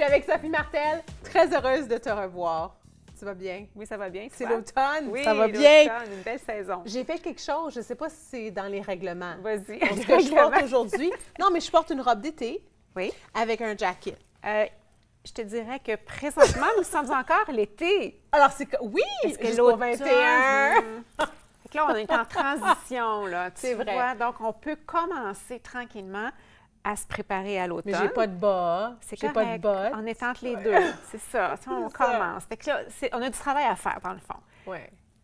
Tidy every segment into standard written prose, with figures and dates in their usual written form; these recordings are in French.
suis avec Sophie Martel, très heureuse de te revoir. Tu vas bien? Oui, ça va bien. C'est l'automne, oui, ça va bien. L'automne, une belle saison. J'ai fait quelque chose, je ne sais pas si c'est dans les règlements. Vas-y. Ce que je porte aujourd'hui. Non, mais je porte une robe d'été Oui. avec un jacket. Je te dirais que présentement, nous sommes encore l'été. Alors, oui, jusqu'au 21. Fait que là, on est en transition, là. C'est vrai. Vois? Donc, on peut commencer tranquillement à se préparer à l'automne. Mais j'ai pas de bas, C'est j'ai pas de correct. bottes. On est entre les deux. C'est ça. Ça, on C'est ça. commence. Fait que là, on a du travail à faire, dans le fond, Oui,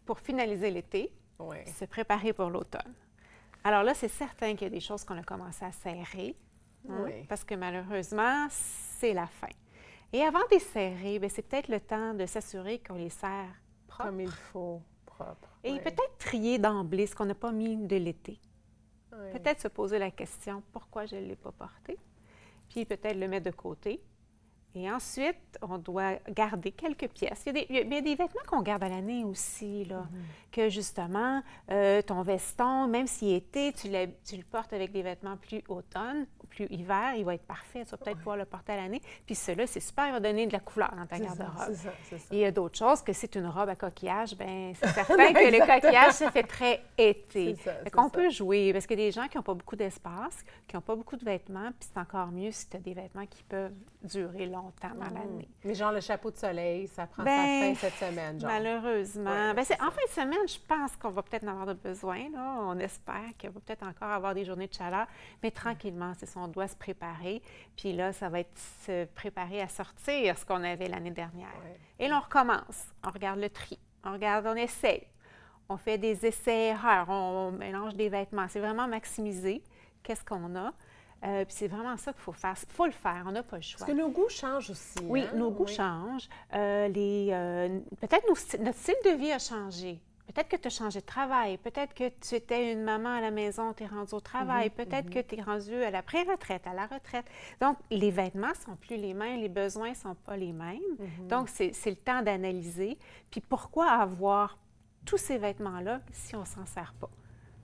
pour finaliser l'été, oui. se préparer pour l'automne. Alors là, c'est certain qu'il y a des choses qu'on a commencé à serrer, Oui. parce que malheureusement, c'est la fin. Et avant de les serrer, bien, c'est peut-être le temps de s'assurer qu'on les serre propres. Comme il faut, propre. Et oui. peut-être trier d'emblée ce qu'on n'a pas mis de l'été. Oui. Peut-être se poser la question, pourquoi je ne l'ai pas porté? Puis peut-être le mettre de côté. Et ensuite, on doit garder quelques pièces. Il y a des vêtements qu'on garde à l'année aussi, là, que justement, ton veston, même s'il est été, tu le portes avec des vêtements plus automne, plus hiver, il va être parfait. Tu vas peut-être pouvoir le porter à l'année. Puis celui-là, c'est super, il va donner de la couleur dans ta garde-robe. C'est ça. Et il y a d'autres choses que c'est une robe à coquillage, bien, c'est certain que le coquillage, ça fait très été. C'est ça, Fait c'est qu'on ça. peut jouer, parce qu'il y a des gens qui n'ont pas beaucoup d'espace, qui n'ont pas beaucoup de vêtements, puis c'est encore mieux si tu as des vêtements qui peuvent durer longtemps dans l'année. Mais genre le chapeau de soleil, ça prend Ben, sa fin cette semaine, genre. Malheureusement. Ouais, Ben, c'est en fin de semaine, je pense qu'on va peut-être en avoir de besoin. Là. On espère qu'il va peut-être encore avoir des journées de chaleur. Mais tranquillement, c'est ça, on doit se préparer. Puis là, ça va être se préparer à sortir ce qu'on avait l'année dernière. Ouais. Et là, on recommence. On regarde le tri. On regarde, on essaye. On fait des essais-erreurs. On mélange des vêtements. C'est vraiment maximiser qu'est-ce qu'on a. Puis c'est vraiment ça qu'il faut faire. Il faut le faire. On n'a pas le choix. Parce que nos goûts changent aussi. Oui, hein? nos goûts changent. Peut-être notre style de vie a changé. Peut-être que tu as changé de travail. Peut-être que tu étais une maman à la maison, tu es rendue au travail. Peut-être que tu es rendue à la pré-retraite, à la retraite. Donc, les vêtements ne sont plus les mêmes, les besoins ne sont pas les mêmes. Donc, c'est le temps d'analyser. Puis pourquoi avoir tous ces vêtements-là si on ne s'en sert pas?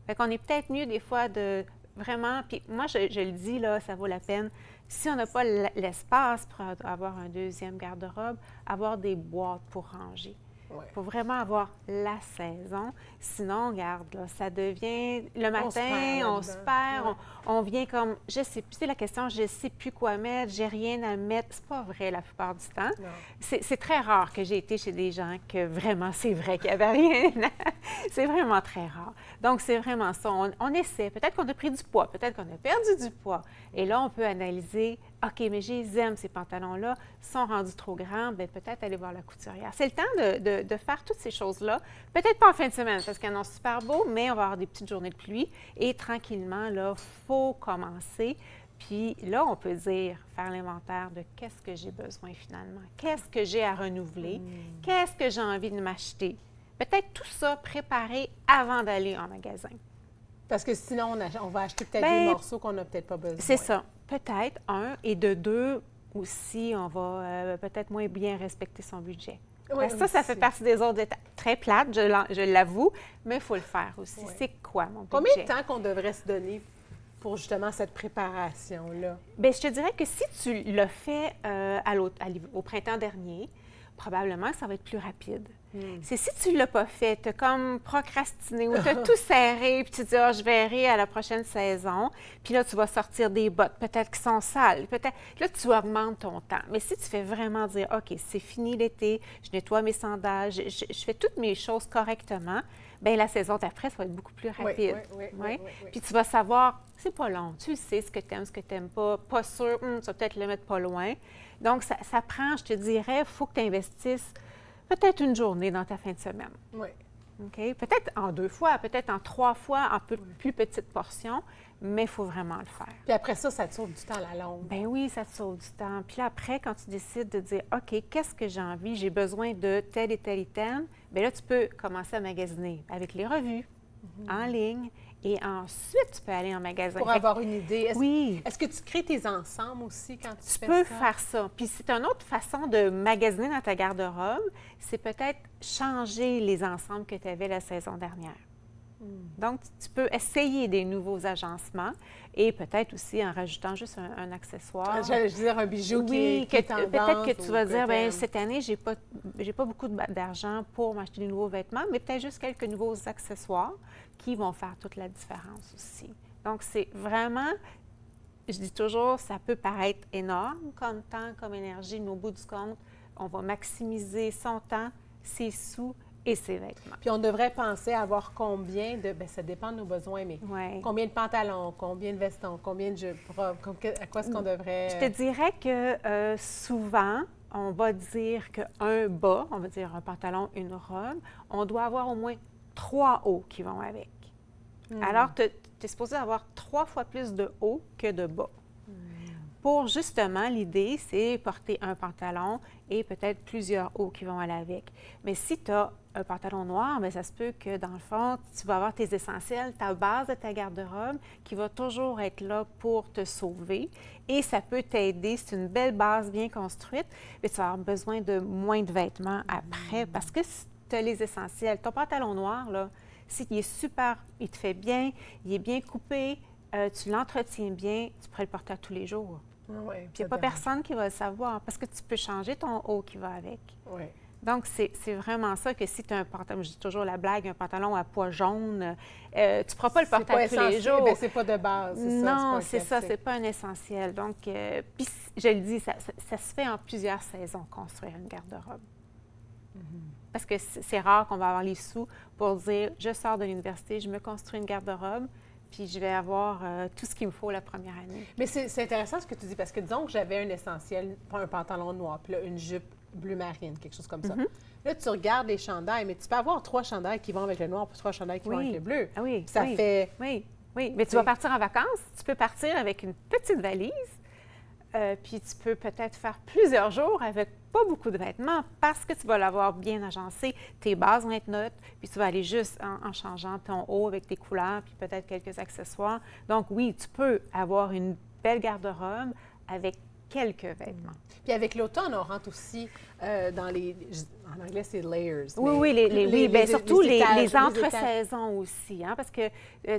Fait qu'on est peut-être mieux des fois de vraiment, puis moi, je le dis, là, ça vaut la peine. Si on n'a pas l'espace pour avoir un deuxième garde-robe, avoir des boîtes pour ranger. Ouais. Pour vraiment avoir la saison. Sinon, regarde, là, ça devient... Le matin, on se perd, Ouais. on vient comme... Je sais plus, c'est la question, je sais plus quoi mettre, j'ai rien à mettre. C'est pas vrai la plupart du temps. Non. C'est très rare que j'ai été chez des gens que vraiment, c'est vrai qu'il n'y avait rien. C'est vraiment très rare. Donc, c'est vraiment ça. On essaie. Peut-être qu'on a pris du poids, peut-être qu'on a perdu du poids. Et là, on peut analyser, OK, mais j'aime ces pantalons-là, sont rendus trop grands, bien peut-être aller voir la couturière. C'est le temps de faire toutes ces choses-là. Peut-être pas en fin de semaine, parce qu'ils sont super beaux, mais on va avoir des petites journées de pluie. Et tranquillement, là, il faut commencer. Puis là, on peut dire, faire l'inventaire de qu'est-ce que j'ai besoin finalement, qu'est-ce que j'ai à renouveler, qu'est-ce que j'ai envie de m'acheter. Peut-être tout ça préparé avant d'aller en magasin. Parce que sinon, on va acheter peut-être Ben, des morceaux qu'on n'a peut-être pas besoin. C'est ça. Peut-être, un. Et de deux, aussi, on va peut-être moins bien respecter son budget. Oui, Parce que ça fait partie des autres étapes. Très plate, je l'avoue, mais il faut le faire aussi. Oui. C'est quoi mon budget? Combien de temps qu'on devrait se donner pour justement cette préparation-là? Bien, je te dirais que si tu l'as fait au printemps dernier, probablement que ça va être plus rapide. C'est si tu ne l'as pas fait, tu as comme procrastiné ou tu as tout serré, puis tu te dis, je verrai à la prochaine saison. Puis là, tu vas sortir des bottes, peut-être qui sont sales. Peut-être là, tu augmentes ton temps. Mais si tu fais vraiment dire, OK, c'est fini l'été, je nettoie mes sandales, je fais toutes mes choses correctement, bien, la saison d'après, ça va être beaucoup plus rapide. Oui. Puis tu vas savoir, c'est pas long, tu sais ce que tu aimes, ce que tu n'aimes pas sûr, tu vas peut-être le mettre pas loin. Donc, ça prend, je te dirais, il faut que tu investisses peut-être une journée dans ta fin de semaine. Oui. OK? Peut-être en 2 fois, peut-être en 3 fois, en plus petite portion, mais il faut vraiment le faire. Puis après ça te sauve du temps à la longue. Bien oui, ça te sauve du temps. Puis là, après, quand tu décides de dire, OK, qu'est-ce que j'ai envie? J'ai besoin de tel et tel item. Bien là, tu peux commencer à magasiner avec les revues, en ligne. Et ensuite, tu peux aller en magasin. Pour avoir une idée. Oui. Est-ce que tu crées tes ensembles aussi quand tu fais peux ça? faire ça. Puis c'est une autre façon de magasiner dans ta garde-robe, c'est peut-être changer les ensembles que tu avais la saison dernière. Donc, tu peux essayer des nouveaux agencements et peut-être aussi en rajoutant juste un accessoire. J'allais dire un bijou Oui, qui est tendance, peut-être que tu vas ou dire, que bien, t'aimes. cette année, j'ai pas beaucoup d'argent pour m'acheter des nouveaux vêtements, mais peut-être juste quelques nouveaux accessoires qui vont faire toute la différence aussi. Donc, c'est vraiment, je dis toujours, ça peut paraître énorme comme temps, comme énergie, mais au bout du compte, on va maximiser son temps, ses sous et ses vêtements. Puis on devrait penser à avoir combien de... Bien, ça dépend de nos besoins, mais Ouais. combien de pantalons, combien de vestons, combien de jupes, robes, à quoi est-ce qu'on devrait... Je te dirais que souvent, on va dire qu'un bas, on va dire un pantalon, une robe, on doit avoir au moins 3 hauts qui vont avec. Alors, tu es supposé avoir 3 fois plus de hauts que de bas. Pour justement, l'idée, c'est porter un pantalon et peut-être plusieurs hauts qui vont aller avec. Mais si tu as un pantalon noir, bien, ça se peut que, dans le fond, tu vas avoir tes essentiels, ta base de ta garde-robe qui va toujours être là pour te sauver. Et ça peut t'aider. C'est une belle base bien construite, mais tu vas avoir besoin de moins de vêtements après. Parce que si tu as les essentiels, ton pantalon noir, là, s'il est super, il te fait bien, il est bien coupé, tu l'entretiens bien, tu pourrais le porter à tous les jours. Oui, Puis il n'y a pas personne qui va le savoir parce que tu peux changer ton haut qui va avec. Oui. Donc, c'est vraiment ça que si tu as un pantalon, je dis toujours la blague, un pantalon à pois jaune, tu ne pourras pas le porter à tous les jours. Bien, c'est pas de base, c'est ça. Non, c'est c'est ça, c'est pas un essentiel. Donc, puis je le dis, ça se fait en plusieurs saisons, construire une garde-robe. Parce que c'est rare qu'on va avoir les sous pour dire, je sors de l'université, je me construis une garde-robe, puis je vais avoir tout ce qu'il me faut la première année. Mais c'est intéressant ce que tu dis, parce que disons que j'avais un essentiel, pas un pantalon noir, puis là, une jupe bleu marine, quelque chose comme ça. Là, tu regardes les chandails, mais tu peux avoir 3 chandails qui vont avec le noir, puis 3 chandails qui vont avec le bleu. Ah oui, Puis ça fait... Oui, mais tu vas partir en vacances, tu peux partir avec une petite valise, puis tu peux peut-être faire plusieurs jours avec pas beaucoup de vêtements parce que tu vas l'avoir bien agencé. Tes bases vont être neutres, puis tu vas aller juste en changeant ton haut avec tes couleurs, puis peut-être quelques accessoires. Donc oui, tu peux avoir une belle garde-robe avec quelques vêtements. Puis avec l'automne, on rentre aussi dans les... En anglais, c'est layers. Oui, bien surtout les entre-saisons aussi, hein, parce que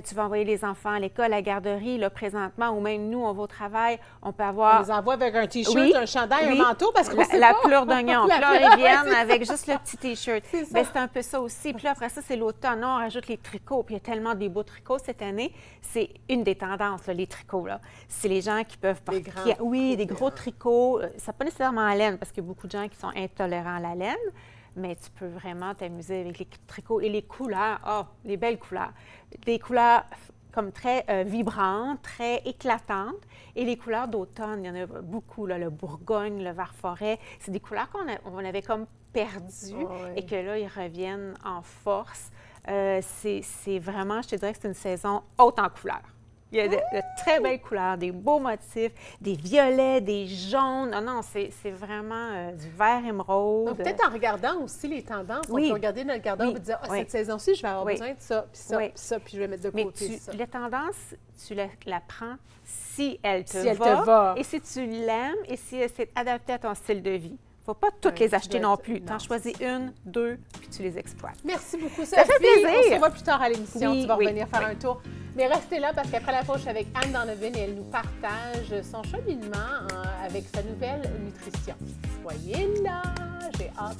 tu vas envoyer les enfants à l'école, à la garderie, là, présentement, ou même nous, on va au travail, on peut avoir... On les envoie avec un T-shirt, un chandail, un manteau, parce qu'on sait la pas. pleure d'oignon. Puis là, ils viennent avec juste le petit T-shirt. C'est un peu ça aussi. Puis là, après ça, c'est l'automne. On rajoute les tricots. Puis il y a tellement des beaux tricots cette année. C'est une des tendances, là, les tricots. Là. C'est les gens qui peuvent porter... des gros tricots. Ça pas nécessairement en laine, parce qu'il y a beaucoup de gens qui sont intolérants à la laine. Mais tu peux vraiment t'amuser avec les tricots et les couleurs. Oh, les belles couleurs. Des couleurs comme très vibrantes, très éclatantes. Et les couleurs d'automne, il y en a beaucoup, là, le Bourgogne, le vert-forêt. C'est des couleurs qu'on avait comme perdues et que là, ils reviennent en force. C'est vraiment, je te dirais que c'est une saison haute en couleurs. Il y a de très belles couleurs, des beaux motifs, des violets, des jaunes. Non, c'est vraiment du vert émeraude. Donc, peut-être en regardant aussi les tendances, on peut regarder notre garde-robe et dire, cette saison-ci, je vais avoir besoin de ça, puis ça, puis ça, puis je vais mettre de côté ça. La tendance, tu la prends si elle te te va. Et si tu l'aimes et si c'est adapté à ton style de vie. Il ne faut pas toutes les acheter non plus. Tu en choisis une, 2, puis tu les exploites. Merci beaucoup, Sophie. Ça fait plaisir. On se revoit plus tard à l'émission. Oui, tu vas revenir faire un tour. Mais restez là parce qu'après la pause, je suis avec Anne Donovan et elle nous partage son cheminement avec sa nouvelle nutrition. Soyez là. J'ai hâte.